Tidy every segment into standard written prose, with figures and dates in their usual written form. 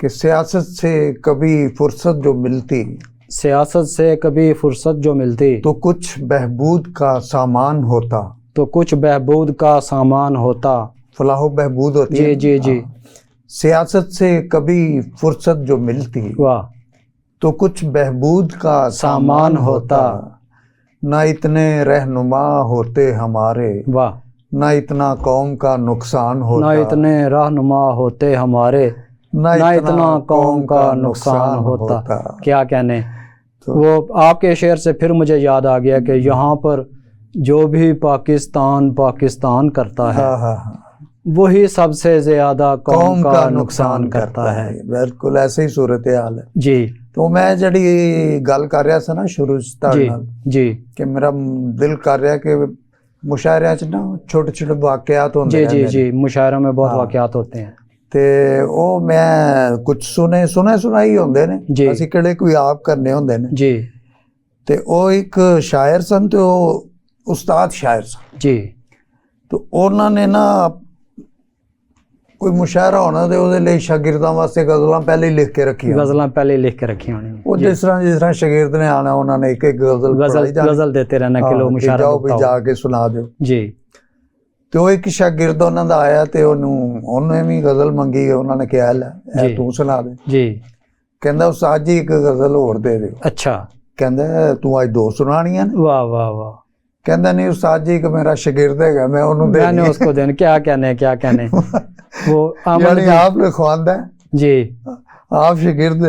کہ سیاست سے کبھی فرصت جو ملتی، سیاست سے کبھی فرصت جو ملتی تو کچھ بہبود کا سامان ہوتا، تو کچھ بہبود کا سامان ہوتا، فلاح و بہبود ہوتی جی ہے۔ جی جی، سیاست سے کبھی فرصت جو ملتی واہ، تو کچھ بہبود کا سامان ہوتا، نہ اتنے رہنما ہوتے ہمارے، واہ، نہ اتنا قوم کا نقصان ہوتا، نہ اتنے رہنما ہوتے ہمارے، نہ اتنا قوم کا نقصان ہوتا۔ کیا کہنے، وہ آپ کے شعر سے پھر مجھے یاد آ گیا کہ یہاں پر جو بھی پاکستان پاکستان کرتا ہے وہی سب سے زیادہ قوم کا نقصان کرتا ہے۔ بالکل ایسے ہی صورتحال ہے جی تو میں جڑی گل کر رہا سا نا شروع جی جی کہ میرا دل کر رہا کہ مشاعرے چ نا چھوٹے چھوٹے واقعات ہوندے جی جی رہندے جی، مشاعروں میں بہت واقعات ہوتے ہیں تے او میں کچھ سنائی ہوندے نے، جی، اسی کڑے کوئی آپ کرنے ہوندے نے جی تے او ایک شاعر سن تے او استاد شاعر سن، جی، تو انہوں نے نا کوئی مشاعرہ ہونا تے او دے لئی شاگرداں واسطے غزلاں پہلے ہی لکھ کے رکھی، غزلاں پہلے لکھ کے رکھی ہونی، وہ جس طرح شاگرد نے آنا انہوں نے ایک ایک غزل دیتے رہنا کہ لو مشاعرہ جاؤ بھی جا کے سنا دو جی۔ تو ایک شاگرد انہوں دا آیا تے انہوں بھی غزل منگی، انہوں نے کہا لے تو سنا دے جی، کہندا استاد جی ایک غزل اور دے دے، اچھا، کہندا تو آج دو سنانیاں نے، واہ واہ واہ، کہندا نہیں استاد جی کہ میرا شاگرد ہے میں انہوں میں نے اس کو دینا، کیا کہنے کیا کہنے، وہ یعنی آپ نے خواندہ ہے جی، آپ شاگرد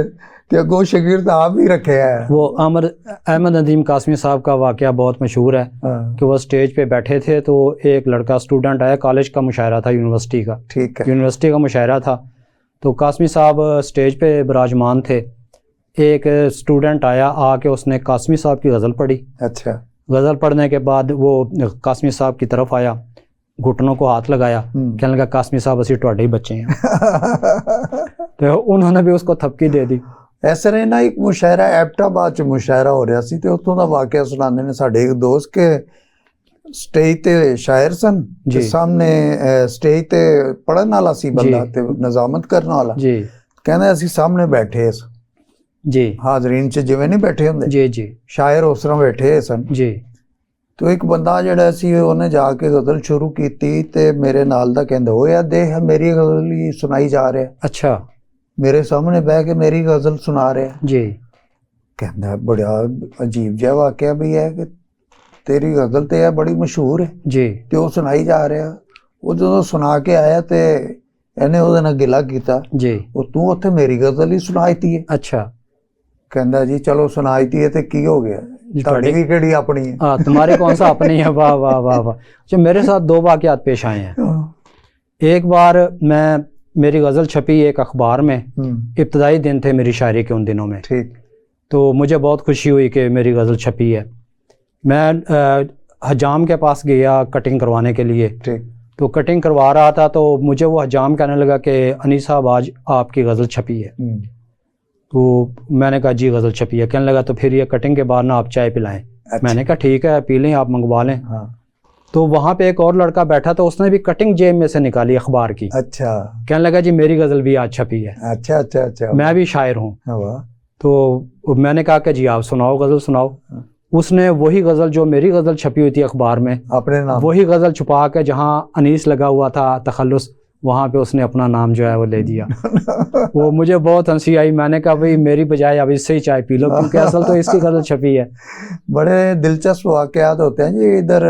تے اگوں شاگرد آپ ہی رکھے ہے۔ وہ احمد ندیم قاسمی صاحب کا واقعہ بہت مشہور ہے کہ وہ اسٹیج پہ بیٹھے تھے تو ایک لڑکا اسٹوڈنٹ آیا، کالج کا مشاعرہ تھا، یونیورسٹی کا، ٹھیک ہے، یونیورسٹی کا مشاعرہ تھا، تو قاسمی صاحب اسٹیج پہ براجمان تھے، ایک اسٹوڈنٹ آیا، آ کے اس نے قاسمی صاحب کی غزل پڑھی، اچھا، غزل پڑھنے کے بعد وہ قاسمی صاحب کی طرف آیا، گھٹنوں کو ہاتھ لگایا، کہنے لگا قاسمی صاحب اسی تواڈے ہی بچے ہیں، تو انہوں نے بھی اس کو تھپکی دے دی۔ ایسے نے نا ایک مشاعرہ ایبٹ آباد چ مشاعرہ ہو رہا سی تے اتوں دا واقعہ سناندے نے ساڈے ایک دوست کے سٹیج تے شاعر سن تے سامنے سٹیج تے پڑھن والا سی بندہ تے نظامت کرن والا، جی، کہندے اسی سامنے بیٹھے سن، جی، حاضرین چ جویں نہیں بیٹھے ہوندے، جی جی شاعر اس طرح بیٹھے سن، جی، تو ایک بندہ جڑا سی انہیں جا کے غزل شروع کیتی تے میرے نال دا کہندا ہویا دیکھ میری غزل ہی سنائی جا رہا ہے، اچھا، میرے سامنے بیٹھ کے میری غزل سنا رہے ہیں، جی، کہندا بڑا عجیب جہا واقعہ بھی ہے کہ تیری غزل تے ہے بڑی مشہور ہے جی، تے وہ سنائی جا رہا، وہ جدوں سنا کے آیا تے انہیں وہ نال گلا کیتا، جی، وہ تو اتھے میری غزل ہی سنائی ہے، اچھا، کہندا جی چلو سنائی ہے تے کی ہو گیا، تہاڈی بھی کیڑی اپنی ہے، ہاں تمہاری کون سا اپنی ہے، واہ واہ واہ واہ۔ اچھا میرے ساتھ دو واقعات پیش آئے ہیں، ایک بار میری غزل چھپی ایک اخبار میں، ابتدائی دن تھے میری شاعری کے ان دنوں میں، ٹھیک، تو مجھے بہت خوشی ہوئی کہ میری غزل چھپی ہے، میں حجام کے پاس گیا کٹنگ کروانے کے لیے، ٹھیک، تو کٹنگ کروا رہا تھا تو مجھے وہ حجام کہنے لگا کہ انیس صاحب آج آپ کی غزل چھپی ہے، تو میں نے کہا جی غزل چھپی ہے، کہنے لگا تو پھر یہ کٹنگ کے بعد نا آپ چائے پلائیں، میں نے کہا ٹھیک ہے پی لیں آپ منگوا لیں، تو وہاں پہ ایک اور لڑکا بیٹھا تو اس نے بھی کٹنگ جیب میں سے نکالی اخبار کی، اچھا، کہنے لگا جی میری غزل بھی آج چھپی ہے، اچھا اچھا اچھا، میں بھی شاعر ہوں، تو میں نے کہا کہ جی آپ سناؤ غزل سناؤ، اس نے وہی غزل جو میری غزل چھپی ہوئی تھی اخبار میں اپنے نام وہی غزل چھپا کے جہاں انیس لگا ہوا تھا تخلص وہاں پہ اس نے اپنا نام جو ہے وہ لے دیا، وہ مجھے بہت ہنسی آئی، میں نے کہا بھئی میری بجائے اب اس سے ہی چائے پی لو کیونکہ اصل تو اس کی غزل چھپی ہے۔ بڑے دلچسپ واقعات ہوتے ہیں جی، ادھر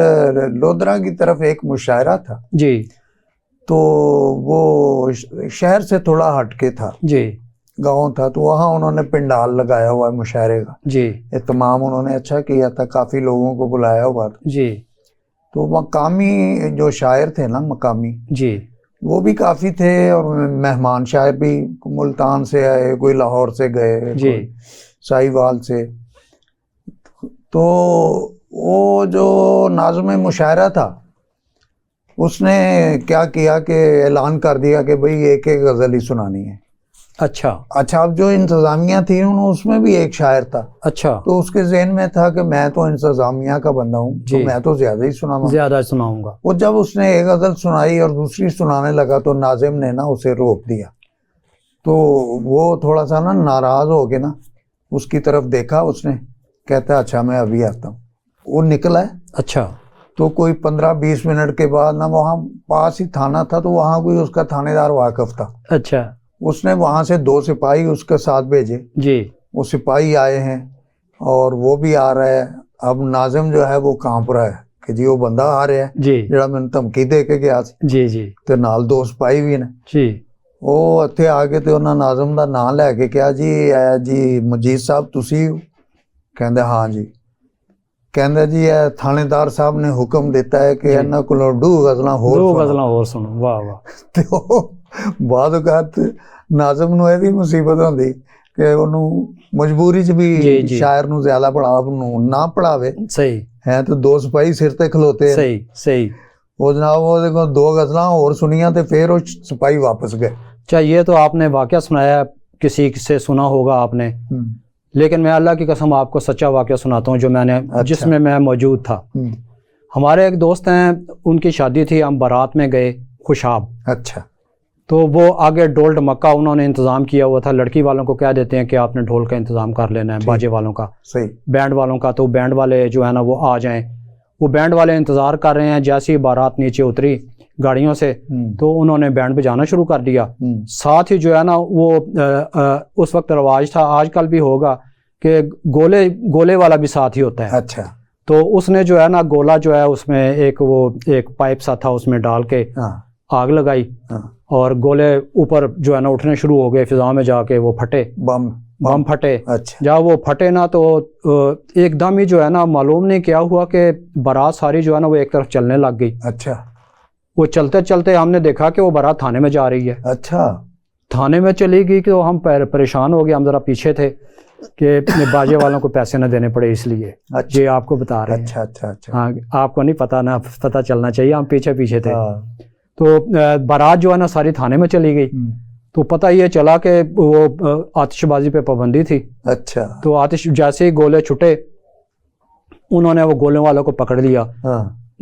لودھرا کی طرف ایک مشاعرہ تھا جی، تو وہ شہر سے تھوڑا ہٹ کے تھا، جی، گاؤں تھا، تو وہاں انہوں نے پنڈال لگایا ہوا ہے مشاعرے کا، جی، اہتمام انہوں نے اچھا کیا تھا، کافی لوگوں کو بلایا ہوا تھا، جی، تو مقامی جو شاعر تھے نا مقامی جی، وہ بھی کافی تھے، اور مہمان شاعر بھی ملتان سے آئے، کوئی لاہور سے گئے، جی، کوئی ساہیوال سے، تو وہ جو ناظم مشاعرہ تھا اس نے کیا کیا کہ اعلان کر دیا کہ بھئی ایک ایک غزل ہی سنانی ہے، اچھا، اب جو انتظامیہ تھی اس میں بھی ایک شاعر تھا، اچھا، تو اس کے ذہن میں تھا کہ میں تو انتظامیہ کا بندہ ہوں تو میں تو زیادہ ہی سناؤں گا، زیادہ سناؤں گا، وہ جب اس نے ایک غزل سنائی اور دوسری سنانے لگا تو ناظم نے نا اسے روک دیا، تو وہ تھوڑا سا نا ناراض ہو کے نا اس کی طرف دیکھا، اس نے کہتا ہے اچھا میں ابھی آتا ہوں. وہ نکلا ہے. اچھا. تو کوئی 15-20 منٹ کے بعد نا وہاں پاس ہی تھانہ تھا، تو وہاں کوئی اس کا تھانے دار واقف تھا. اچھا. اس نے وہاں سے 2 سپاہی اس کے ساتھ بھیجے. جی. وہ سپاہی آئے ہیں اور وہ بھی آ رہا ہے. اب ناظم جو ہے وہ کانپ رہا ہے کہ جی وہ بندہ آ رہا ہے جی جڑا میں نے دھمکی دے کے گیا سی. جی جی. تے نال 2 سپاہی بھی نے. جی. وہ اتنے آ کے تے انہاں ناظم دا نام لے کے کہا جی اے جی مجید صاحب تسی ہو؟ کہندے ہاں جی. کہندے جی اے تھانے دار صاحب نے حکم دیتا ہے کہ انہاں کولوں 2 غزلاں ہور سنو. واہ واہ. تے بعد اوقات ناظم نو ایسی مصیبت ہوندی کہ انہوں مجبوری چ بھی شاعر نو زیادہ نہ پڑھاوے. صحیح ہے تو 2 سپاہی سر تے کھلوتے ہیں. صحیح صحیح. وہ جناب وہ 2 غزلاں اور سنیاں تے پھر وہ سپاہی واپس گئے. اچھا یہ تو آپ نے واقعہ سنایا، کسی سے سنا ہوگا آپ نے، لیکن میں اللہ کی قسم آپ کو سچا واقعہ سناتا ہوں جو میں نے جس میں میں موجود تھا. ہمارے ایک دوست ہیں، ان کی شادی تھی، ہم بارات میں گئے خوشاب. اچھا. تو وہ آگے ڈھول ڈمکا انہوں نے انتظام کیا ہوا تھا. لڑکی والوں کو کہہ دیتے ہیں کہ آپ نے ڈھول کا انتظام کر لینا ہے، باجے والوں کا، صحیح، بینڈ والوں کا. تو بینڈ والے جو ہے نا وہ آ جائیں. وہ بینڈ والے انتظار کر رہے ہیں. جیسی بارات نیچے اتری گاڑیوں سے تو انہوں نے بینڈ بجانا شروع کر دیا. ساتھ ہی جو ہے نا وہ اس وقت رواج تھا، آج کل بھی ہوگا، کہ گولے والا بھی ساتھ ہی ہوتا ہے. اچھا. تو اس نے جو ہے نا گولا جو ہے اس میں ایک پائپ سا تھا، اس میں ڈال کے آگ لگائی اور گولے اوپر جو ہے نا اٹھنے شروع ہو گئے فضا میں، جا کے وہ پھٹے، بم پھٹے. اچھا. جب وہ پھٹے نا تو ایک دم ہی جو ہے نا معلوم نہیں کیا ہوا کہ بارات ساری جو ہے نا وہ ایک طرف چلنے لگ گئی. اچھا. وہ چلتے چلتے ہم نے دیکھا کہ وہ بارات تھانے میں جا رہی ہے. اچھا. تھانے میں چلی گئی کہ ہم پریشان ہو گئے. ہم ذرا پیچھے تھے کہ باجے والوں کو پیسے نہ دینے پڑے اس لیے. یہ آپ کو بتا رہے ہیں. اچھا اچھا اچھا. ہاں آپ کو نہیں پتا، نہ پتہ چلنا چاہیے، ہم پیچھے تھے. تو بارات جو ہے نا ساری تھانے میں چلی گئی. تو پتہ یہ چلا کہ وہ آتش بازی پہ پابندی تھی. اچھا. تو آتش جیسے ہی گولے چھٹے انہوں نے وہ گولوں والوں کو پکڑ لیا.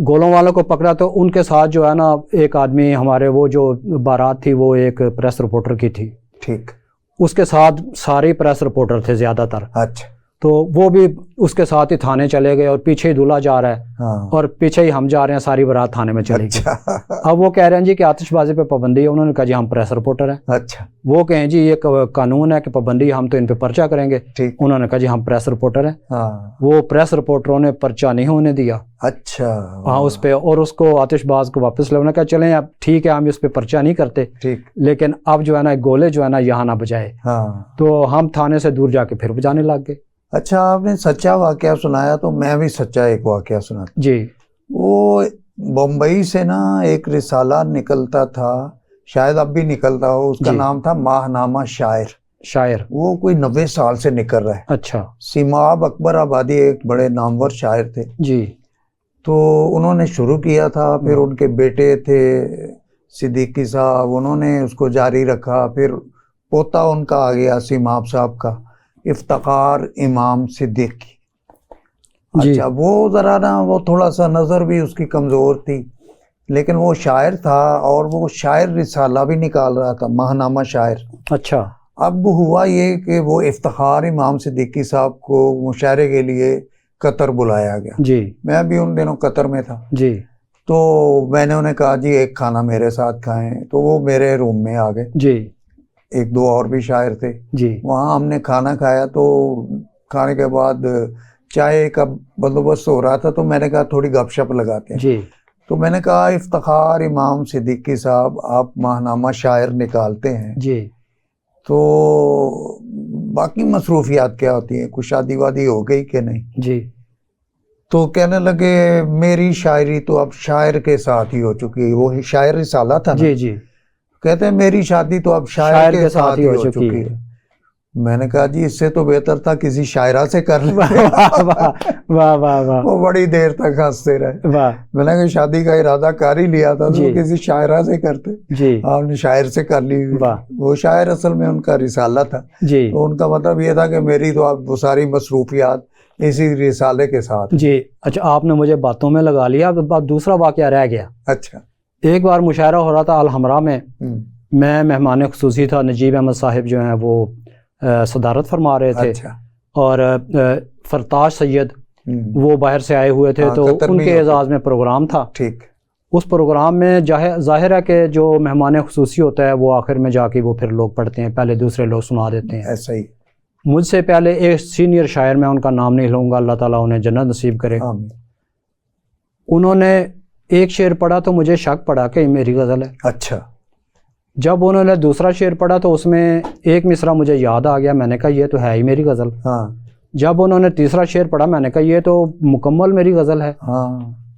گولوں والوں کو پکڑا تو ان کے ساتھ جو ہے نا ایک آدمی، ہمارے وہ جو بارات تھی وہ ایک پریس رپورٹر کی تھی. ٹھیک. اس کے ساتھ سارے پریس رپورٹر تھے زیادہ تر. اچھا. تو وہ بھی اس کے ساتھ ہی تھانے چلے گئے اور پیچھے ہی دولہا جا رہا ہے اور پیچھے ہی ہم جا رہے ہیں. ساری بارات تھانے میں چلی گئی. اب وہ کہہ رہے ہیں جی کہ آتش بازی پہ پابندی ہے. انہوں نے کہا جی ہم پریس رپورٹر ہیں. اچھا. وہ کہیں جی یہ قانون ہے کہ پابندی، ہم تو ان پہ پرچہ کریں گے. انہوں نے کہا جی ہم پریس رپورٹر ہیں. وہ پریس رپورٹروں نے پرچہ نہیں ہونے دیا. اچھا. ہاں اس پہ، اور اس کو آتش باز کو واپس لے. انہوں نے کہا چلیں اب ٹھیک ہے ہم اس پہ پرچہ نہیں کرتے، لیکن اب جو ہے نا گولے جو ہے نا یہاں نہ بجائے. تو ہم تھانے سے دور جا کے پھر بجانے لگ گئے. اچھا. آپ نے سچا واقعہ سنایا تو میں بھی سچا ایک واقعہ سناتا. جی. وہ بمبئی سے نا ایک رسالہ نکلتا تھا، شاید اب بھی نکلتا ہو، اس کا نام تھا ماہنامہ شاعر. وہ کوئی 90 سال سے نکل رہا ہے. اچھا. سیماب اکبر آبادی ایک بڑے نامور شاعر تھے. جی. تو انہوں نے شروع کیا تھا، پھر ان کے بیٹے تھے صدیقی صاحب، انہوں نے اس کو جاری رکھا. پھر پوتا ان کا آ گیا سیماب صاحب کا، افتخار امام صدیقی. اچھا. وہ ذرا نا وہ تھوڑا سا نظر بھی اس کی کمزور تھی، لیکن وہ شاعر تھا اور وہ شاعر رسالہ بھی نکال رہا تھا، ماہنامہ شاعر. اچھا. اب ہوا یہ کہ وہ افتخار امام صدیقی صاحب کو مشاعرے کے لیے قطر بلایا گیا. جی. میں بھی ان دنوں قطر میں تھا. جی. تو میں نے انہیں کہا جی ایک کھانا میرے ساتھ کھائیں. تو وہ میرے روم میں آ گئے. جی. 1-2 اور بھی شاعر تھے. جی. وہاں ہم نے کھانا کھایا. تو کھانے کے بعد چائے کا بندوبست ہو رہا تھا، تو میں نے کہا تھوڑی گپ شپ لگاتے ہیں. جی. تو میں نے کہا افتخار امام صدیقی صاحب آپ ماہنامہ شاعر نکالتے ہیں. جی. تو باقی مصروفیات کیا ہوتی ہیں، کچھ شادی وادی ہو گئی کہ نہیں؟ جی. تو کہنے لگے میری شاعری تو اب شاعر کے ساتھ ہی ہو چکی ہے. وہ شاعر رسالہ تھا نا. جی. جی. کہتے ہیں میری شادی تو اب شاعر کے ساتھ ہی ہو چکی ہے. میں نے کہا جی اس سے تو بہتر تھا کسی شاعرہ سے کر لیں. واہ واہ واہ. وہ بڑی دیر تک ہنستے رہے. میں نے کہا شادی کا ارادہ کر ہی لیا تھا تو کسی شاعرہ سے کرتے. جی. آپ نے شاعر سے کر لی. وہ شاعر اصل میں ان کا رسالہ تھا. جی. تو ان کا مطلب یہ تھا کہ میری تو اب وہ ساری مصروفیات اسی رسالے کے ساتھ. جی. اچھا آپ نے مجھے باتوں میں لگا لیا. اب دوسرا واقعہ رہ گیا. اچھا. ایک بار مشاعرہ ہو رہا تھا الحمرا میں، میں مہمان خصوصی تھا. نجیب احمد صاحب جو ہیں وہ صدارت فرما رہے تھے. اچھا. اور فرتاش سید وہ باہر سے آئے ہوئے تھے تو ان کے اعزاز میں پروگرام تھا. ٹھیک. اس پروگرام میں ظاہر ہے کہ جو مہمان خصوصی ہوتا ہے وہ آخر میں جا کے وہ پھر لوگ پڑھتے ہیں, پہلے دوسرے لوگ سنا دیتے ہیں. ایسا ہی. مجھ سے پہلے ایک سینئر شاعر, میں ان کا نام نہیں لوں گا, اللہ تعالیٰ انہیں جنت نصیب کرے, انہوں نے ایک شعر پڑھا تو مجھے شک پڑا کہ یہ میری غزل ہے. اچھا. جب انہوں نے دوسرا شعر پڑھا تو اس میں ایک مصرع مجھے یاد آ گیا, میں نے کہا یہ تو ہے ہی میری غزل. جب انہوں نے تیسرا شعر پڑھا میں نے کہا یہ تو مکمل میری غزل ہے.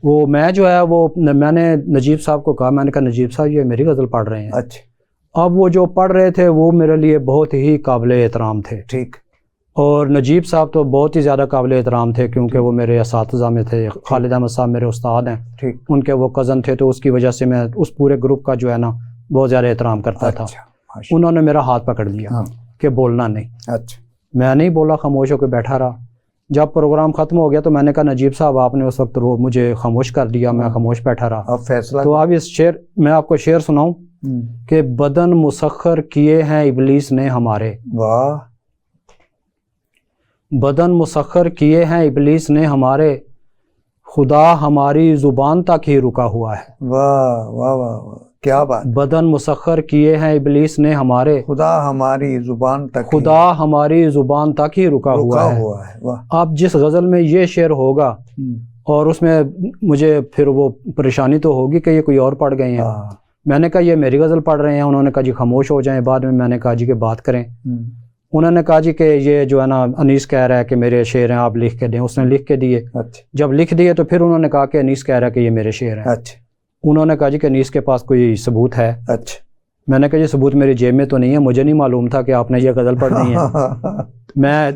وہ میں جو ہے وہ میں نے نجیب صاحب کو کہا, میں نے کہا نجیب صاحب یہ میری غزل پڑھ رہے ہیں. اچھا. اب وہ جو پڑھ رہے تھے وہ میرے لیے بہت ہی قابل احترام تھے. ٹھیک. اور نجیب صاحب تو بہت ہی زیادہ قابل احترام تھے کیونکہ وہ میرے اساتذہ میں تھے. خالد احمد صاحب میرے استاد ہیں. ٹھیک. ان کے وہ کزن تھے تو اس کی وجہ سے میں اس پورے گروپ کا جو ہے نا بہت زیادہ احترام کرتا تھا. انہوں نے میرا ہاتھ پکڑ لیا کہ بولنا نہیں. اچھا. میں نہیں بولا, خاموش ہو کے بیٹھا رہا. جب پروگرام ختم ہو گیا تو میں نے کہا نجیب صاحب آپ نے اس وقت مجھے خاموش کر دیا, میں خاموش بیٹھا رہا. اب فیصلہ تو اب اس شعر میں آپ کو شعر سناؤں کہ بدن مسخر کیے ہیں ابلیس نے ہمارے. واہ. بدن مسخر کیے ہیں ابلیس نے ہمارے, خدا ہماری زبان تک ہی رکا ہوا ہے. واہ واہ واہ, کیا بات. بدن مسخر کیے ہیں ابلیس نے ہمارے, خدا ہماری زبان تک, خدا ہماری زبان تک ہی رکا ہوا ہے. اب جس غزل میں یہ شعر ہوگا اور اس میں مجھے پھر وہ پریشانی تو ہوگی کہ یہ کوئی اور پڑھ گئے ہیں. میں نے کہا یہ میری غزل پڑھ رہے ہیں. انہوں نے کہا جی خاموش ہو جائیں. بعد میں نے کہا جی کہ بات کریں. انہوں نے کہا جی کہ یہ جو ہے نا انیس کہہ رہا ہے کہ میرے شعر ہیں, آپ لکھ کے دیں. اس نے لکھ کے دیے. جب لکھ دیے تو پھر انہوں نے کہا کہ انیس کہہ رہا ہے کہ یہ میرے شعر ہیں. انہوں نے کہا جی کہ انیس کے پاس کوئی ثبوت ہے. اچھا. میں نے کہا یہ ثبوت میری جیب میں تو نہیں ہے, مجھے نہیں معلوم تھا کہ آپ نے یہ غزل پڑھنی ہے. میں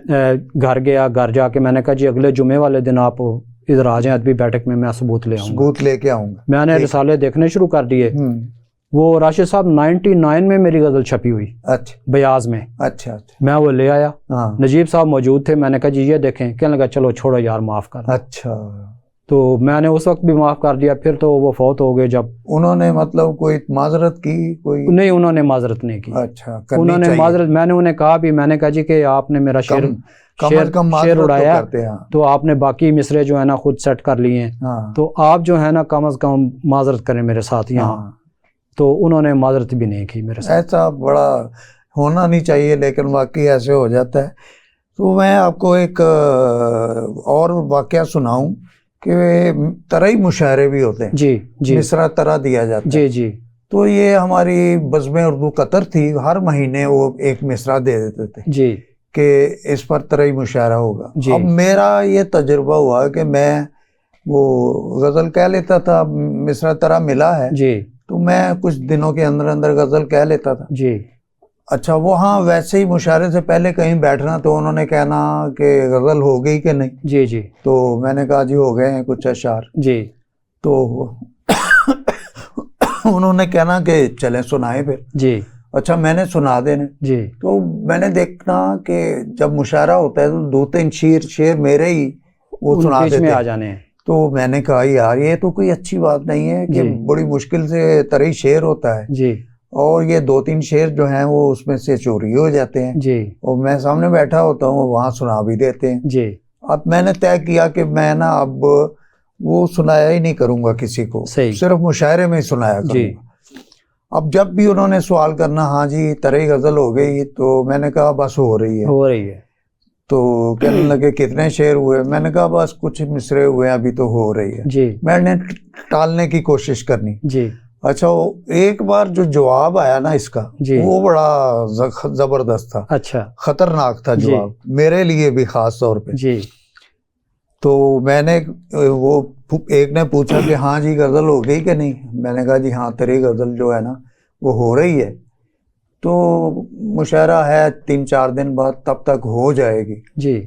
گھر گیا, گھر جا کے میں نے کہا جی اگلے جمعے والے دن آپ ادھر آ جائیں ادبی بیٹھک میں ثبوت لے آؤں گا. ثبوت لے کے آؤں گا. میں نے رسالے دیکھنے شروع کر دیے. وہ راشد صاحب 99 میں میری غزل چھپی ہوئی. اچھا. بیاض میں. اچھا. میں وہ لے آیا. نجیب صاحب موجود تھے. میں نے کہا جی یہ دیکھیں. کہنے لگا چلو چھوڑو یار معاف کر. اچھا. تو میں نے اس وقت بھی معاف کر دیا. پھر تو وہ فوت ہو گئے. جب انہوں نے مطلب کوئی معذرت کی؟ کوئی نہیں, انہوں نے معذرت نہیں کی. اچھا. انہوں نے معذرت, میں نے انہیں کہا بھی, میں نے کہا جی کہ آپ نے میرا شعر اڑایا تو آپ نے باقی مصرے جو ہے نا خود سیٹ کر لیے ہیں, تو آپ جو ہے نا کم از کم معذرت کریں میرے ساتھ یہاں. تو انہوں نے معذرت بھی نہیں کی میرے ساتھ. ایسا بڑا ہونا نہیں چاہیے لیکن واقعی ایسے ہو جاتا ہے. تو میں آپ کو ایک اور واقعہ سناؤں کہ طرحی مشاعرے بھی ہوتے ہیں. جی جی. مصرع طرح دیا جاتا ہے. جی جی. تو یہ ہماری بزم اردو قطر تھی, ہر مہینے وہ ایک مصرع دے دیتے تھے جی کہ اس پر طرحی مشاعرہ ہوگا. جی. اب میرا یہ تجربہ ہوا کہ میں وہ غزل کہہ لیتا تھا, مصرع طرح ملا ہے جی, تو میں کچھ دنوں کے اندر اندر غزل کہہ لیتا تھا. جی. اچھا. وہاں ویسے ہی مشاعرے سے پہلے کہیں بیٹھنا تو انہوں نے کہنا کہ غزل ہو گئی کہ نہیں. جی جی. تو میں نے کہا جی ہو گئے ہیں کچھ اشعار. جی. تو انہوں نے کہنا کہ چلیں سنائیں پھر. جی. اچھا. میں نے سنا دینے. جی. تو میں نے دیکھنا کہ جب مشاعرہ ہوتا ہے تو 2-3 شعر میرے ہی وہ سنا دیتے میں آ جانے ہیں. تو میں نے کہا یار یہ تو کوئی اچھی بات نہیں ہے کہ بڑی مشکل سے طرحی شعر ہوتا ہے. جی. اور یہ 2-3 شعر جو ہیں وہ اس میں سے چوری ہو جاتے ہیں. جی. اور میں سامنے بیٹھا ہوتا ہوں, وہاں سنا بھی دیتے ہیں. جی. اب میں نے طے کیا کہ میں نا اب وہ سنایا ہی نہیں کروں گا کسی کو, صرف مشاعرے میں ہی سنایا کروں گا. اب جب بھی انہوں نے سوال کرنا ہاں جی طرحی غزل ہو گئی, تو میں نے کہا بس ہو رہی ہے. تو کہنے لگے کتنے شعر ہوئے؟ میں نے کہا بس کچھ مصرے ہوئے ابھی تو ہو رہی ہے. جی. میں نے ٹالنے کی کوشش کرنی. جی. اچھا. ایک بار جو جواب آیا نا اس کا, وہ بڑا زبردست تھا. اچھا. خطرناک تھا جواب میرے لیے بھی خاص طور پہ. جی. تو میں نے وہ ایک نے پوچھا کہ ہاں جی غزل ہو گئی کہ نہیں. میں نے کہا جی ہاں تیری غزل جو ہے نا وہ ہو رہی ہے. تو مشاعرہ ہے 3-4 دن بعد, تب تک ہو جائے گی. جی.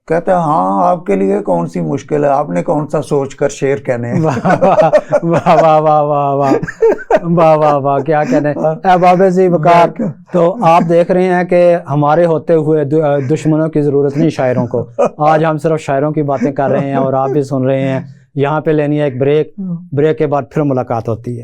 کہتا ہے ہاں آپ کے لیے کون سی مشکل ہے, آپ نے کون سا سوچ کر شعر کہنے ہیں. واہ واہ واہ واہ واہ واہ واہ واہ, کیا کہنے بابے جی وقار. تو آپ دیکھ رہے ہیں کہ ہمارے ہوتے ہوئے دشمنوں کی ضرورت نہیں شاعروں کو. آج ہم صرف شاعروں کی باتیں کر رہے ہیں اور آپ بھی سن رہے ہیں. یہاں پہ لینی ہے ایک بریک کے بعد پھر ملاقات ہوتی ہے.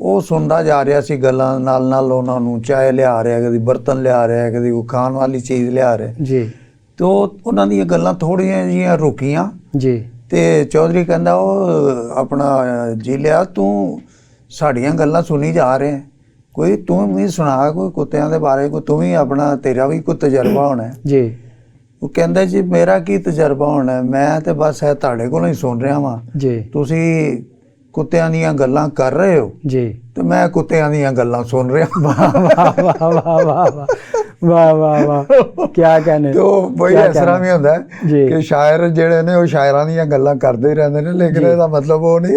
ਉਹ ਸੁਣਦਾ ਜਾ ਰਿਹਾ ਸੀ ਗੱਲਾਂ ਨਾਲ ਨਾਲ, ਉਹਨਾਂ ਨੂੰ ਚਾਹ ਲਿਆ ਰਿਹਾ, ਕਦੀ ਬਰਤਨ ਲਿਆ ਰਿਹਾ, ਕਦੀ ਉਹ ਖਾਣ ਵਾਲੀ ਚੀਜ਼ ਲਿਆ ਰਿਹਾ ਜੀ। ਤੇ ਉਹਨਾਂ ਦੀਆਂ ਗੱਲਾਂ ਥੋੜੀਆਂ ਜਿਹੀਆਂ ਰੁਕੀਆਂ ਜੀ। ਤੇ ਚੌਧਰੀ ਕਹਿੰਦਾ ਉਹ ਆਪਣਾ ਜੀ ਲਿਆ, ਤੂੰ ਸਾਡੀਆਂ ਗੱਲਾਂ ਸੁਣੀ ਜਾ ਰਹੇ, ਕੋਈ ਤੂੰ ਵੀ ਸੁਣਾ ਕੋਈ ਕੁੱਤਿਆਂ ਦੇ ਬਾਰੇ, ਕੋਈ ਤੂੰ ਵੀ ਆਪਣਾ ਤੇਰਾ ਵੀ ਕੋਈ ਤਜਰਬਾ ਹੋਣਾ ਜੀ। ਉਹ ਕਹਿੰਦਾ ਜੀ ਮੇਰਾ ਕੀ ਤਜਰਬਾ ਹੋਣਾ, ਮੈਂ ਤੇ ਬਸ ਇਹ ਤੁਹਾਡੇ ਕੋਲੋਂ ਹੀ ਸੁਣ ਰਿਹਾ ਵਾਂ। ਜੀ। ਤੁਸੀਂ ਕੁੱਤਿਆਂ ਦੀਆਂ ਗੱਲਾਂ ਕਰ ਰਹੇ ਹੋ ਜੀ ਤੇ ਮੈਂ ਕੁੱਤਿਆਂ ਦੀਆਂ ਗੱਲਾਂ ਸੁਣ ਰਿਹਾ। ਵਾਹ ਵਾਹ ਵਾਹ ਵਾਹ ਵਾਹ ਵਾਹ ਵਾਹ ਵਾਹ, ਕੀ ਕਹਿਣੇ। ਤੋ ਬਈ ਇਸ ਤਰ੍ਹਾਂ ਵੀ ਹੁੰਦਾ ਕਿ ਸ਼ਾਇਰ ਜਿਹੜੇ ਨੇ ਉਹ ਸ਼ਾਇਰਾਂ ਦੀਆਂ ਗੱਲਾਂ ਕਰਦੇ ਹੀ ਰਹਿੰਦੇ ਨੇ, ਲੇਕਿਨ ਇਹਦਾ ਮਤਲਬ ਉਹ ਨਹੀਂ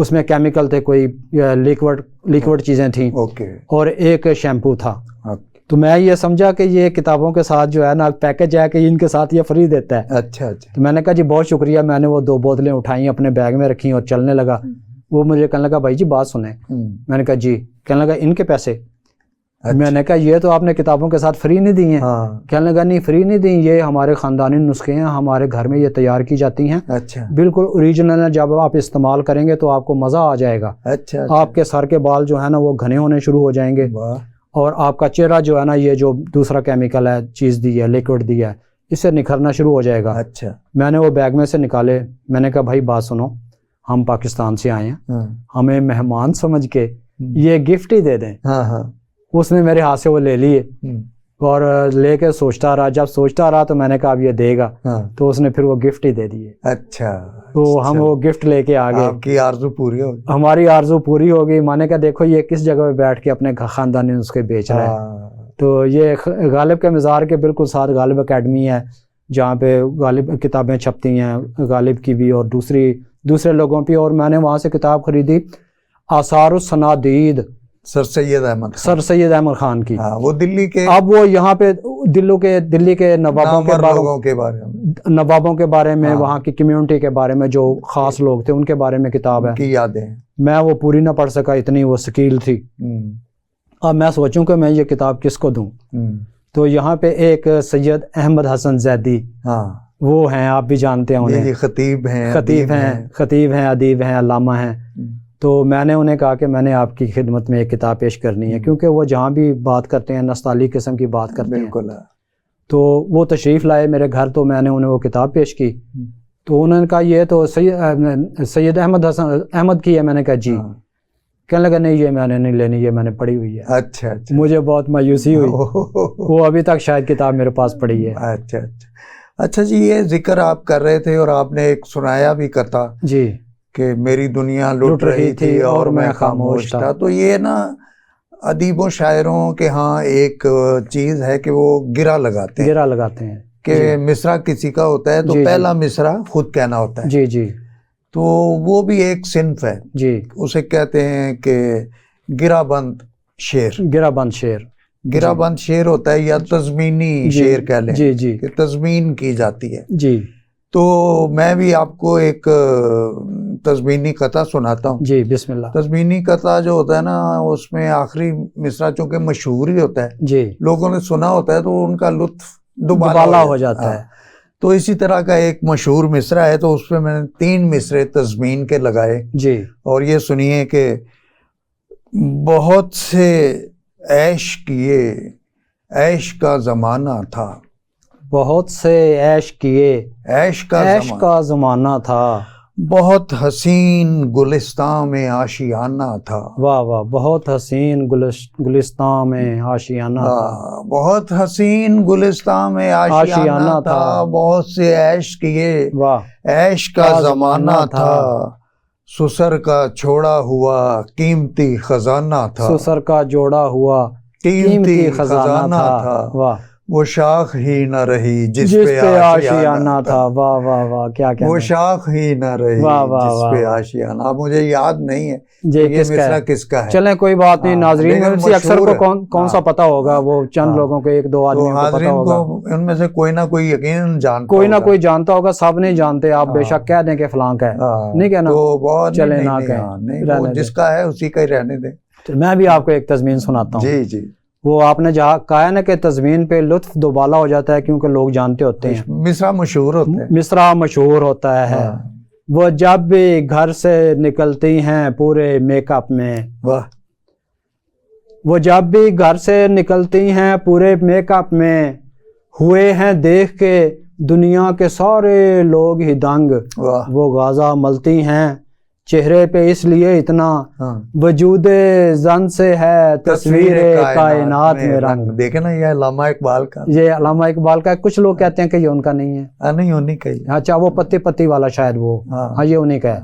اس میں کیمیکل تھے, کوئی لیکوڈ چیزیں تھیں, اور ایک شیمپو تھا. تو میں یہ سمجھا کہ یہ کتابوں کے ساتھ جو ہے نا پیکج ہے کہ ان کے ساتھ یہ فری دیتا ہے. اچھا. تو میں نے کہا جی بہت شکریہ. میں نے وہ 2 بوتلیں اٹھائیں, اپنے بیگ میں رکھیں اور چلنے لگا. وہ مجھے کہنے لگا بھائی جی بات سنیں. میں نے کہا جی. کہنے لگا ان کے پیسے. میں نے کہا یہ تو آپ نے کتابوں کے ساتھ فری نہیں دی ہیں. کہنے لگا نہیں فری نہیں دی, یہ ہمارے خاندانی نسخے ہیں, ہمارے گھر میں یہ تیار کی جاتی ہیں, بالکل اوریجنل ہے. جب آپ استعمال کریں گے تو آپ کو مزہ آ جائے گا. آپ کے سر کے بال جو ہے نا وہ گھنے ہونے شروع ہو جائیں گے, اور آپ کا چہرہ جو ہے نا یہ جو دوسرا کیمیکل ہے چیز دی ہے, لیکوڈ دی ہے, اس سے نکھرنا شروع ہو جائے گا. میں نے وہ بیگ میں سے نکالے. میں نے کہا بھائی بات سنو, ہم پاکستان سے آئے ہیں, ہمیں مہمان سمجھ کے یہ گفٹ ہی دے دیں. اس نے میرے ہاتھ سے وہ لے لیے اور لے کے سوچتا رہا. جب سوچتا رہا تو میں نے کہا اب یہ دے گا, تو اس نے پھر وہ گفٹ ہی دے دیے. اچھا. تو ہم وہ گفٹ لے کے آ گئے. آپ کی آرزو پوری ہو گئی. ہماری آرزو پوری ہو گئی. میں نے کہا دیکھو یہ کس جگہ پہ بیٹھ کے اپنے خاندانی نسخے بیچ رہا ہے. تو یہ غالب کے مزار کے بالکل ساتھ غالب اکیڈمی ہے, جہاں پہ غالب کتابیں چھپتی ہیں, غالب کی بھی اور دوسرے لوگوں کی. اور میں نے وہاں سے کتاب خریدی آثار الصنادید سر سید احمد خان کی. وہ دلی کے, اب وہ یہاں پہ دلی کے نوابوں کے بارے میں, وہاں کی کمیونٹی کے بارے میں, جو خاص لوگ تھے ان کے بارے میں کتاب ہے. کی یادیں میں وہ پوری نہ پڑھ سکا, اتنی وہ ثقیل تھی. اب میں سوچوں کہ میں یہ کتاب کس کو دوں. تو یہاں پہ ایک سید احمد حسن زیدی, وہ ہیں, آپ بھی جانتے ہیں انہیں, خطیب ہیں, ادیب ہیں, علامہ ہیں. تو میں نے انہیں کہا کہ میں نے آپ کی خدمت میں ایک کتاب پیش کرنی ہے, کیونکہ وہ جہاں بھی بات کرتے ہیں نستعلیق قسم کی بات کرتے ہیں. بالکل. تو وہ تشریف لائے میرے گھر, تو میں نے انہیں وہ کتاب پیش کی. تو انہوں نے کہا یہ تو سید احمد کی ہے. میں نے کہا جی. کہنے لگا نہیں یہ میں نے نہیں لینی, یہ میں نے پڑھی ہوئی ہے. اچھا. مجھے بہت مایوسی ہوئی. وہ ابھی تک شاید کتاب میرے پاس پڑھی ہے. اچھا جی. یہ ذکر آپ کر رہے تھے اور آپ نے ایک سنایا بھی کرتا جی کہ میری دنیا لٹ رہی تھی اور میں خاموش تھا. تو یہ نا ادیب و شاعروں کے ہاں ایک چیز ہے کہ وہ گرا لگاتے ہیں کہ مصرع کسی کا ہوتا ہے تو پہلا مصرع خود کہنا ہوتا ہے. جی جی. تو وہ بھی ایک صنف ہے جی, اسے کہتے ہیں کہ گرا بند شعر ہوتا ہے, یا تضمینی شعر کہہ لیں جی جی, کہ تضمین کی جاتی ہے جی. تو میں بھی آپ کو ایک تضمینی قطعہ سناتا ہوں. جی بسم اللہ. تضمینی قطعہ جو ہوتا ہے نا, اس میں آخری مصرع چونکہ مشہور ہی ہوتا ہے جی, لوگوں نے سنا ہوتا ہے تو ان کا لطف دوبالا ہو جاتا ہے. تو اسی طرح کا ایک مشہور مصرع ہے, تو اس پہ میں نے 3 مصرے تضمین کے لگائے جی. اور یہ سنیے کہ بہت سے عیش کیے, عیش کا زمانہ تھا, بہت سے عیش کیے, عیش کا زمانہ تھا, بہت حسین گلستان میں آشیانہ تھا. واہ واہ. بہت حسین گلستان میں آشیانہ تھا, بہت حسین گلستان میں آشیانہ تھا, بہت سے عیش کیے, عیش کا زمانہ تھا, سسر کا چھوڑا ہوا قیمتی خزانہ تھا, سسر کا جوڑا ہوا قیمتی خزانہ تھا. واہ. وہ شاخ ہی نہ رہی جس پہ آشیانہ تھا. واہ واہ واہ. کیا وہ شاخ ہی نہ رہی جس پہ آشیانہ. اب مجھے یاد نہیں ہے یہ مصرع کس کا ہے. چلیں کوئی بات نہیں ناظرین, اکثر کو کون سا پتا ہوگا, وہ چند لوگوں کو 1-2 آدمیوں کو پتا ہوگا, ان میں سے کوئی نہ کوئی یقیناً جانتا, کوئی نہ کوئی جانتا ہوگا. سب نہیں جانتے, آپ بے شک کہہ دیں کہ فلاں کا ہے, نہیں کہنا, چلیں نہ کہیں, جس کا ہے اسی کا ہی رہنے دیں. میں بھی آپ کو ایک تضمین سناتا ہوں. جی جی. وہ آپ نے جہاں کہا ہے نا کہ تضمین پہ لطف دوبالا ہو جاتا ہے کیونکہ لوگ جانتے ہوتے ہیں. مصرع مشہور ہوتا ہے, مصرع مشہور ہوتا ہے. وہ جب بھی گھر سے نکلتی ہیں پورے میک اپ میں, وہ جب بھی گھر سے نکلتی ہیں پورے میک اپ میں, ہوئے ہیں دیکھ کے دنیا کے سارے لوگ ہی دنگ, وہ غازہ ملتی ہیں چہرے پہ اس لیے اتنا, وجود زن سے ہے تصویر کائنات میں رنگ. دیکھیں نا یہ علامہ اقبال کا, یہ علامہ اقبال کا. کچھ لوگ کہتے ہیں کہ یہ ان کا نہیں ہے. نہیں انہیں کا ہی. اچھا وہ پتی پتی والا شاید وہ, ہاں یہ انہیں کا ہے,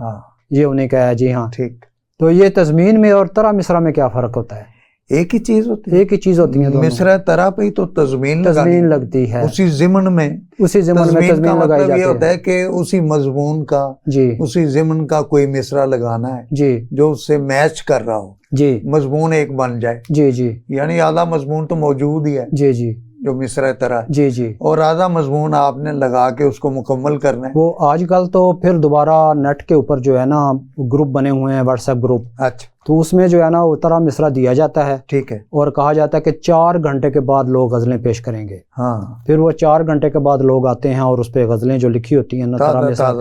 یہ انہیں کا ہے. جی ہاں ٹھیک. تو یہ تضمین میں اور طرح مصرع میں کیا فرق ہوتا ہے؟ ایک ہی چیز ہوتی ہے, ایک ہی چیز ہوتی ہیں دونوں. مصرع طرح پہ ہی تو تضمین لگتی ہے, اسی ضمن میں تضمین لگائی جاتی ہے. یہ ہوتا ہے کہ اسی مضمون کا جی اسی ضمن کا کوئی مصرع لگانا ہے جی جو اس سے میچ کر رہا ہو, جی مضمون ایک بن جائے. جی جی یعنی اعلیٰ مضمون تو موجود ہی ہے جی جی جو مصرع طرح ہے, جی جی, اور آدھا مضمون آپ نے لگا کے اس کو مکمل کرنا ہے. وہ آج کل تو پھر دوبارہ نیٹ کے اوپر جو ہے نا گروپ بنے ہوئے ہیں, واٹس ایپ گروپ, اچھا تو اس میں جو ہے نا اترا مصرع دیا جاتا ہے, ٹھیک ہے, اور کہا جاتا ہے کہ 4 گھنٹے کے بعد لوگ غزلیں پیش کریں گے. ہاں پھر وہ 4 گھنٹے کے بعد لوگ آتے ہیں اور اس پہ غزلیں جو لکھی ہوتی ہیں اترا مصرع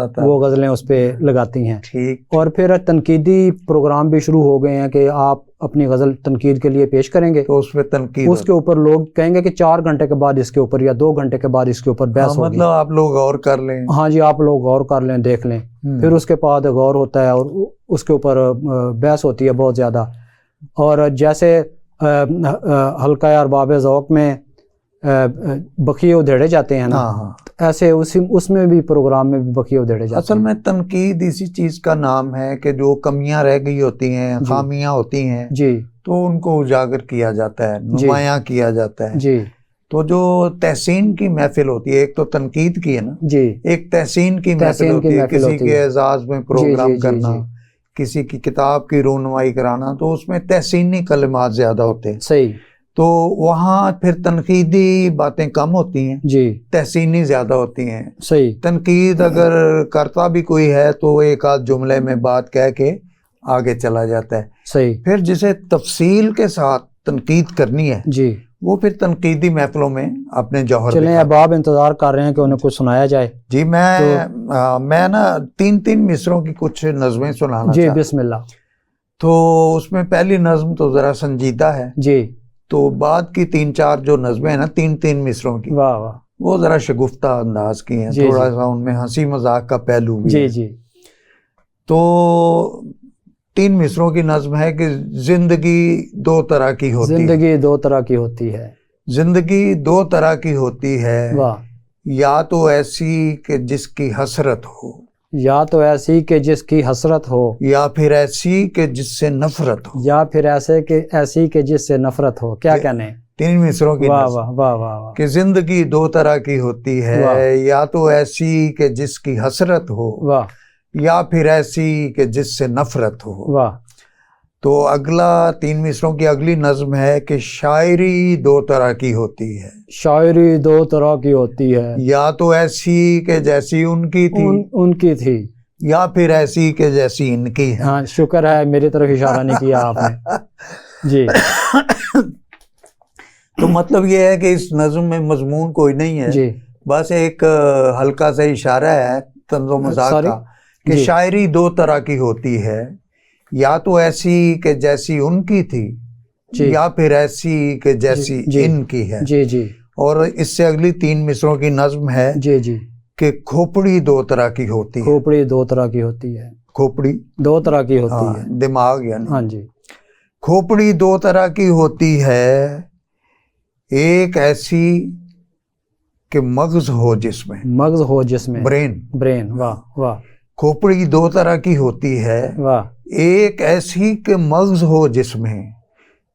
پہ, وہ غزلیں اس پہ لگاتی ہیں. ٹھیک. اور پھر تنقیدی پروگرام بھی شروع ہو گئے ہیں کہ آپ اپنی غزل تنقید کے لیے پیش کریں گے, تو اس میں تنقید, اس کے اوپر لوگ کہیں گے کہ 4 گھنٹے کے بعد اس کے اوپر یا 2 گھنٹے کے بعد اس کے اوپر بحث ہوگی. مطلب آپ لوگ غور کر لیں. ہاں جی, آپ لوگ غور کر لیں, دیکھ لیں. پھر اس کے بعد غور ہوتا ہے اور اس کے اوپر بحث ہوتی ہے بہت زیادہ. اور جیسے حلقہ ارباب ذوق میں بقیے ادھیڑے جاتے ہیں نا, ایسے اس میں بھی پروگرام میں بھی بقیے ادھیڑے جاتے ہیں. اصل میں تنقید اسی چیز کا نام ہے کہ جو کمیاں رہ گئی ہوتی ہیں, خامیاں ہوتی ہیں, جی, تو ان کو اجاگر کیا جاتا ہے, نمایاں کیا جاتا ہے. جی, تو جو تحسین کی محفل ہوتی ہے, ایک تو تنقید کی ہے نا, جی, ایک تحسین کی محفل ہوتی ہے, کسی کے اعزاز میں پروگرام کرنا, کسی کی کتاب کی رونمائی کرانا, تو اس میں تحسینی کلمات زیادہ ہوتے ہیں. صحیح. تو وہاں پھر تنقیدی باتیں کم ہوتی ہیں, جی, تحسینی زیادہ ہوتی ہیں. صحیح. تنقید اگر کرتا بھی کوئی ہے تو ایک آدھ جملے میں بات کہہ کے آگے چلا جاتا ہے. صحیح. پھر جسے تفصیل کے ساتھ تنقید کرنی ہے, جی, وہ پھر تنقیدی محفلوں میں اپنے جوہر چلیں. اب آپ انتظار کر رہے ہیں کہ انہیں کچھ سنایا جائے. جی, میں نا 3 مصروں کی کچھ نظمیں سنانا جی, چاہتا ہوں. بسم اللہ. تو اس میں پہلی نظم تو ذرا سنجیدہ ہے. جی. تو بعد کی 3-4 جو نظمیں ہیں نا 3 مصروں کی, واہ واہ, وہ ذرا شگفتہ انداز کی ہیں. تھوڑا سا ان میں ہنسی مذاق کا پہلو بھی ہے. جی جی. تو 3 مصروں کی نظم ہے کہ زندگی 2 طرح کی ہوتی ہے. زندگی 2 طرح کی ہوتی ہے. زندگی 2 طرح کی ہوتی ہے. واہ. یا تو ایسی کہ جس کی حسرت ہو, یا تو ایسی کہ جس کی حسرت ہو, یا پھر ایسی کہ جس سے نفرت ہو, یا پھر ایسی کہ جس سے نفرت ہو. کیا کہنے 3 مصروں کی واہ نظم. واہ واہ واہ واہ. کہ زندگی 2 طرح کی ہوتی ہے, یا تو ایسی کہ جس کی حسرت ہو, واہ, یا پھر ایسی کہ جس سے نفرت ہو. واہ. تو اگلا 3 مصروں کی اگلی نظم ہے کہ شاعری 2 طرح کی ہوتی ہے. شاعری 2 طرح کی ہوتی ہے. یا تو ایسی کہ جیسی ان کی تھی, ان کی تھی, یا پھر ایسی کہ جیسی ان کی ہے. ہاں, شکر ہے میری طرف اشارہ نہیں کیا آپ نے. جی. تو مطلب یہ ہے کہ اس نظم میں مضمون کوئی نہیں ہے. جی. بس ایک ہلکا سا اشارہ ہے طنز و مزاق کا کہ شاعری 2 طرح کی ہوتی ہے, یا تو ایسی کہ جیسی ان کی تھی, یا پھر ایسی کہ جیسی ان کی ہے. جی جی. اور اس سے اگلی 3 مصروں کی نظم ہے جی جی کہ کھوپڑی 2 طرح کی ہوتی ہے. کھوپڑی 2 طرح کی ہوتی ہے. کھوپڑی 2 طرح کی ہوتی ہے. دماغ یعنی. ہاں جی. کھوپڑی 2 طرح کی ہوتی ہے, ایک ایسی کہ مغز ہو جس میں, مغز ہو جس میں, برین. واہ واہ. کھوپڑی 2 طرح کی ہوتی ہے, واہ. ایک ایسی کہ مغز ہو جس میں,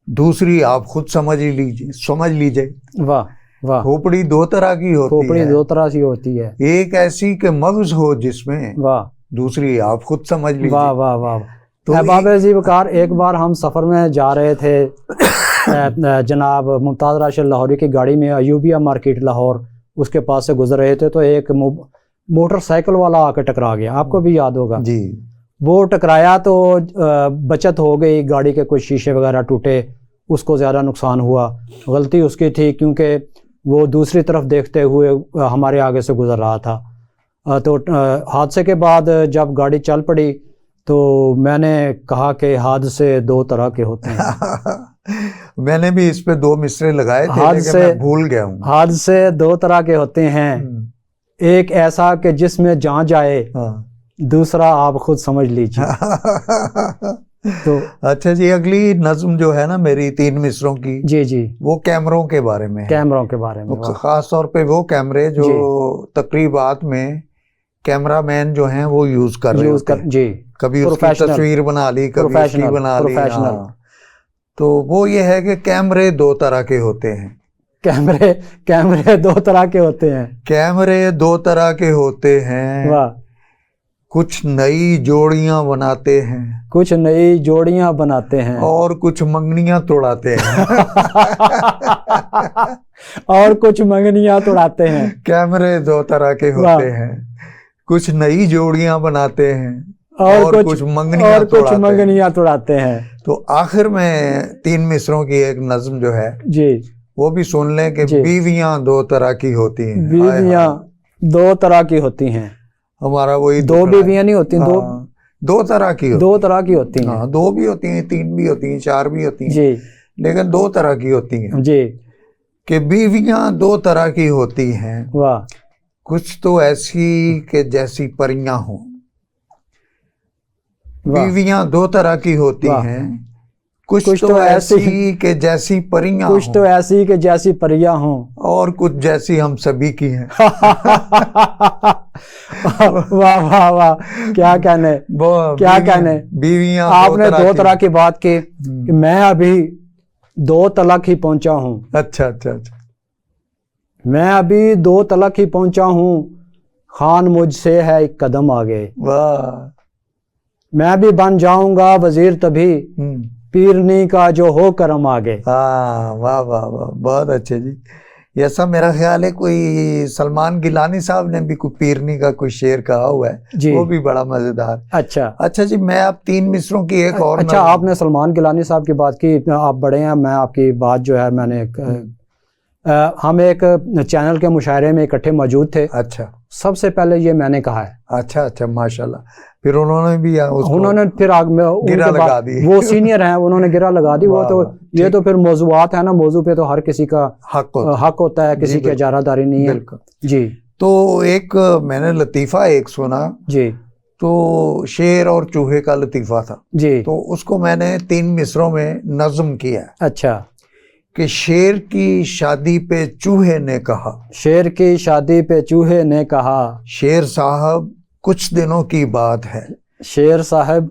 دوسری آپ خود سمجھ لیجئے. واہ واہ. کھوپڑی 2 طرح کی ہوتی ہے, کھوپڑی 2 طرح کی ہوتی ہے, ایک ایسی کہ مغز ہو جس میں, واہ, دوسری آپ خود سمجھ لیجئے. واہ واہ واہ. احباب عزیز وقار, ایک بار ہم سفر میں جا رہے تھے جناب ممتاز راشد لاہوری کی گاڑی میں, ایوبیہ مارکیٹ لاہور, اس کے پاس سے گزر رہے تھے, تو ایک موٹر سائیکل والا آ کے ٹکرا گیا. آپ کو بھی یاد ہوگا جی. وہ ٹکرایا تو بچت ہو گئی, گاڑی کے کچھ شیشے وغیرہ ٹوٹے, اس کو زیادہ نقصان ہوا. غلطی اس کی تھی کیونکہ وہ دوسری طرف دیکھتے ہوئے ہمارے آگے سے گزر رہا تھا. تو حادثے کے بعد جب گاڑی چل پڑی تو میں نے کہا کہ حادثے 2 طرح کے ہوتے ہیں. میں نے بھی اس پہ 2 مصرے لگائے تھے لیکن میں بھول گیا ہوں. حادثے 2 طرح کے ہوتے ہیں, ایک ایسا کہ جس میں جان جائے, دوسرا آپ خود سمجھ لیجیے. تو اچھا جی, اگلی نظم جو ہے نا میری 3 مصروں کی, جی جی, وہ کیمروں کے بارے میں ہے. کیمروں کے بارے میں, خاص طور پہ وہ کیمرے جو تقریبات میں کیمرہ مین جو ہیں وہ یوز کر رہے ہوتے ہیں. جی. کبھی اس کی تصویر بنا لی, کبھی اس کی بنا لی. تو وہ یہ ہے کہ کیمرے دو طرح کے ہوتے ہیں. کیمرے دو طرح کے ہوتے ہیں. کیمرے دو طرح کے ہوتے ہیں. واہ. کچھ نئی جوڑیاں بناتے ہیں. کچھ نئی جوڑیاں بناتے ہیں. اور کچھ منگنیاں توڑاتے ہیں. اور کچھ منگنیاں توڑاتے ہیں. کیمرے دو طرح کے ہوتے ہیں. کچھ نئی جوڑیاں بناتے ہیں اور کچھ منگنیاں توڑاتے ہیں. تو آخر میں 3 مصروں کی ایک نظم جو ہے جی وہ بھی سن لیں کہ بیویاں دو طرح کی ہوتی ہیں. بیویاں دو طرح کی ہوتی ہیں. ہمارا وہی دو بیویاں نہیں ہوتی, دو طرح کی ہوتی ہیں. ہاں 2 بھی ہوتی ہیں, 3 بھی ہوتی ہیں, 4 بھی ہوتی ہیں جی, لیکن 2 طرح کی ہوتی ہیں. جی کہ بیویاں 2 طرح کی ہوتی ہیں. واہ. کچھ تو ایسی کہ جیسی پریاں ہوں. بیویاں 2 طرح کی ہوتی ہیں. کچھ تو ایسی کہ جیسی پریاں کچھ تو ایسی کہ جیسی پریاں ہوں. اور کچھ جیسی ہم سبھی کی ہیں. واہ واہ واہ, کیا کہنے. بیویاں آپ نے 2 طرح کی بات کی کہ میں ابھی 2 طلاق ہی پہنچا ہوں. اچھا. میں ابھی 2 طلاق ہی پہنچا ہوں, خان مجھ سے ہے 1 قدم آگے. واہ. میں بھی بن جاؤں گا وزیر تبھی, پیرنی کا جو ہو کرم آگے. واہ واہ واہ, بہت اچھے جی. ایسا میرا خیال ہے کوئی سلمان گیلانی صاحب نے بھی کوئی پیرنی کا کوئی شعر کہا ہوا ہے جی, وہ بھی بڑا مزیدار. اچھا جی, میں اب 3 مصروں کی ایک اور. اچھا, آپ نے سلمان گیلانی صاحب کی بات کی, آپ بڑے ہیں, میں آپ کی بات جو ہے میں نے ہم ایک چینل کے مشاعرے میں اکٹھے موجود تھے. اچھا. سب سے پہلے یہ میں نے کہا ہے. اچھا ماشاءاللہ. پھر انہوں نے بھی پھر گرا لگا دی. وہ سینئر ہیں, انہوں نے گرا لگا دی. وہ تو یہ تو پھر موضوعات ہیں نا, موضوع پہ تو ہر کسی کا حق ہوتا ہے, کسی کی اجارہ داری نہیں ہے. جی. تو ایک میں نے لطیفہ ایک سنا جی, تو شیر اور چوہے کا لطیفہ تھا جی, تو اس کو میں نے 3 مصروں میں نظم کیا. اچھا. کہ شیر کی شادی پہ چوہے نے کہا. شیر کی شادی پہ چوہے نے کہا. شیر صاحب کچھ دنوں کی بات ہے. شیر صاحب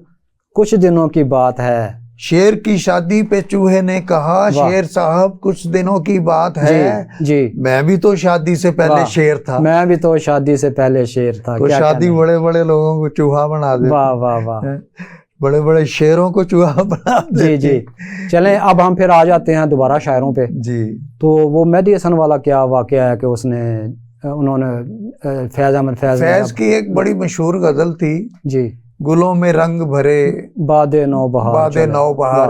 کچھ دنوں کی بات ہے. شیر کی شادی پہ چوہے نے کہا. شیر صاحب کچھ دنوں کی بات ہے. جی. میں بھی تو شادی سے پہلے شیر تھا. میں بھی تو شادی سے پہلے شیر تھا. تو شادی بڑے بڑے لوگوں کو چوہا بنا دے. واہ واہ واہ. بڑے بڑے شیروں کو چوہا بنا دے. جی. چلیں اب ہم پھر آ جاتے ہیں دوبارہ شاعروں پہ. جی. تو وہ مہدی حسن والا کیا واقعہ ہے کہ انہوں نے فیض احمد فیض کی ایک بڑی مشہور غزل تھی. جی. گلوں میں رنگ بھرے باد نو بہار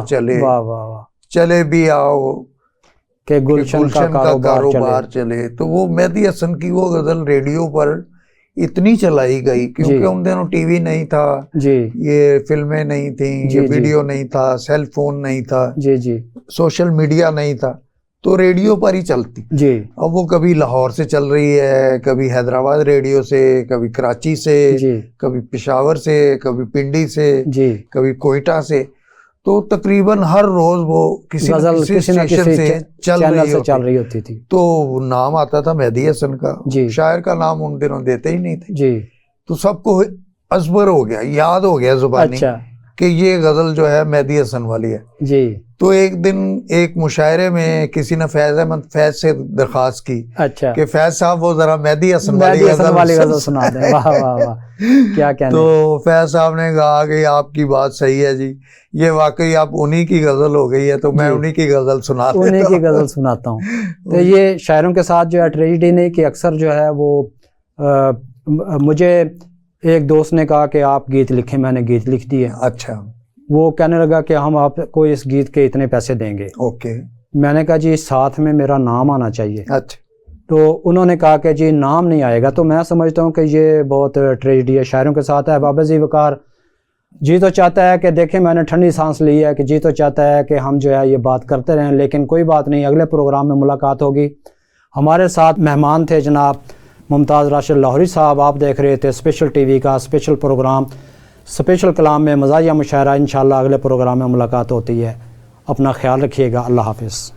چلے. واہ واہ واہ. چلے بھی آؤ کہ گلشن کا کاروبار چلے. تو وہ مہدی حسن کی وہ غزل ریڈیو پر اتنی چلائی گئی کیونکہ ان دنوں ٹی وی نہیں تھا جی, یہ فلمیں نہیں تھیں, یہ ویڈیو نہیں تھا, سیل فون نہیں تھا جی, جی, سوشل میڈیا نہیں تھا, تو ریڈیو پر ہی چلتی جی. اب وہ کبھی لاہور سے چل رہی ہے, کبھی حیدرآباد ریڈیو سے, کبھی کراچی سے جی, کبھی پشاور سے, کبھی پنڈی سے جی, کبھی کوئٹہ سے. تو تقریباً ہر روز وہ کسی اسٹیشن سے چل رہی ہوتی تھی. تو نام آتا تھا مہدی حسن کا. جی. شاعر کا نام ان دنوں دیتے ہی نہیں تھے. جی. تو سب کو ازبر ہو گیا, یاد ہو گیا زبانی. اچھا. کہ یہ غزل جو ہے مہدی حسن والی ہے. جی. تو ایک دن ایک مشاعرے میں کسی نے فیض احمد فیض سے درخواست کی. اچھا. کہ فیض صاحب وہ ذرا مہدی حسن والی غزل سنا دیں. واہ واہ واہ, کیا کہنے. تو فیض صاحب نے کہا کہ آپ کی بات صحیح ہے جی, یہ واقعی آپ انہی کی غزل ہو گئی ہے, تو میں انہی کی غزل سناتا ہوں. تو یہ شاعروں کے ساتھ جو ہے ٹریجڈی نہیں کہ اکثر جو ہے وہ مجھے ایک دوست نے کہا کہ آپ گیت لکھیں, میں نے گیت لکھ دیے. اچھا. وہ کہنے لگا کہ ہم آپ کو اس گیت کے اتنے پیسے دیں گے. اوکے. میں نے کہا جی ساتھ میں میرا نام آنا چاہیے. اچھا. تو انہوں نے کہا کہ جی نام نہیں آئے گا. تو میں سمجھتا ہوں کہ یہ بہت ٹریجڈی ہے شاعروں کے ساتھ ہے. بابا ذی وقار جی تو چاہتا ہے کہ دیکھیں میں نے ٹھنڈی سانس لی ہے, کہ جی تو چاہتا ہے کہ ہم جو ہے یہ بات کرتے رہیں, لیکن کوئی بات نہیں, اگلے پروگرام میں ملاقات ہوگی. ہمارے ساتھ مہمان تھے جناب ممتاز راشد لاہوری صاحب. آپ دیکھ رہے تھے اسپیشل ٹی وی کا اسپیشل پروگرام اسپیشل کلام میں مزاحیہ مشاعرہ. انشاءاللہ اگلے پروگرام میں ملاقات ہوتی ہے. اپنا خیال رکھیے گا. اللہ حافظ.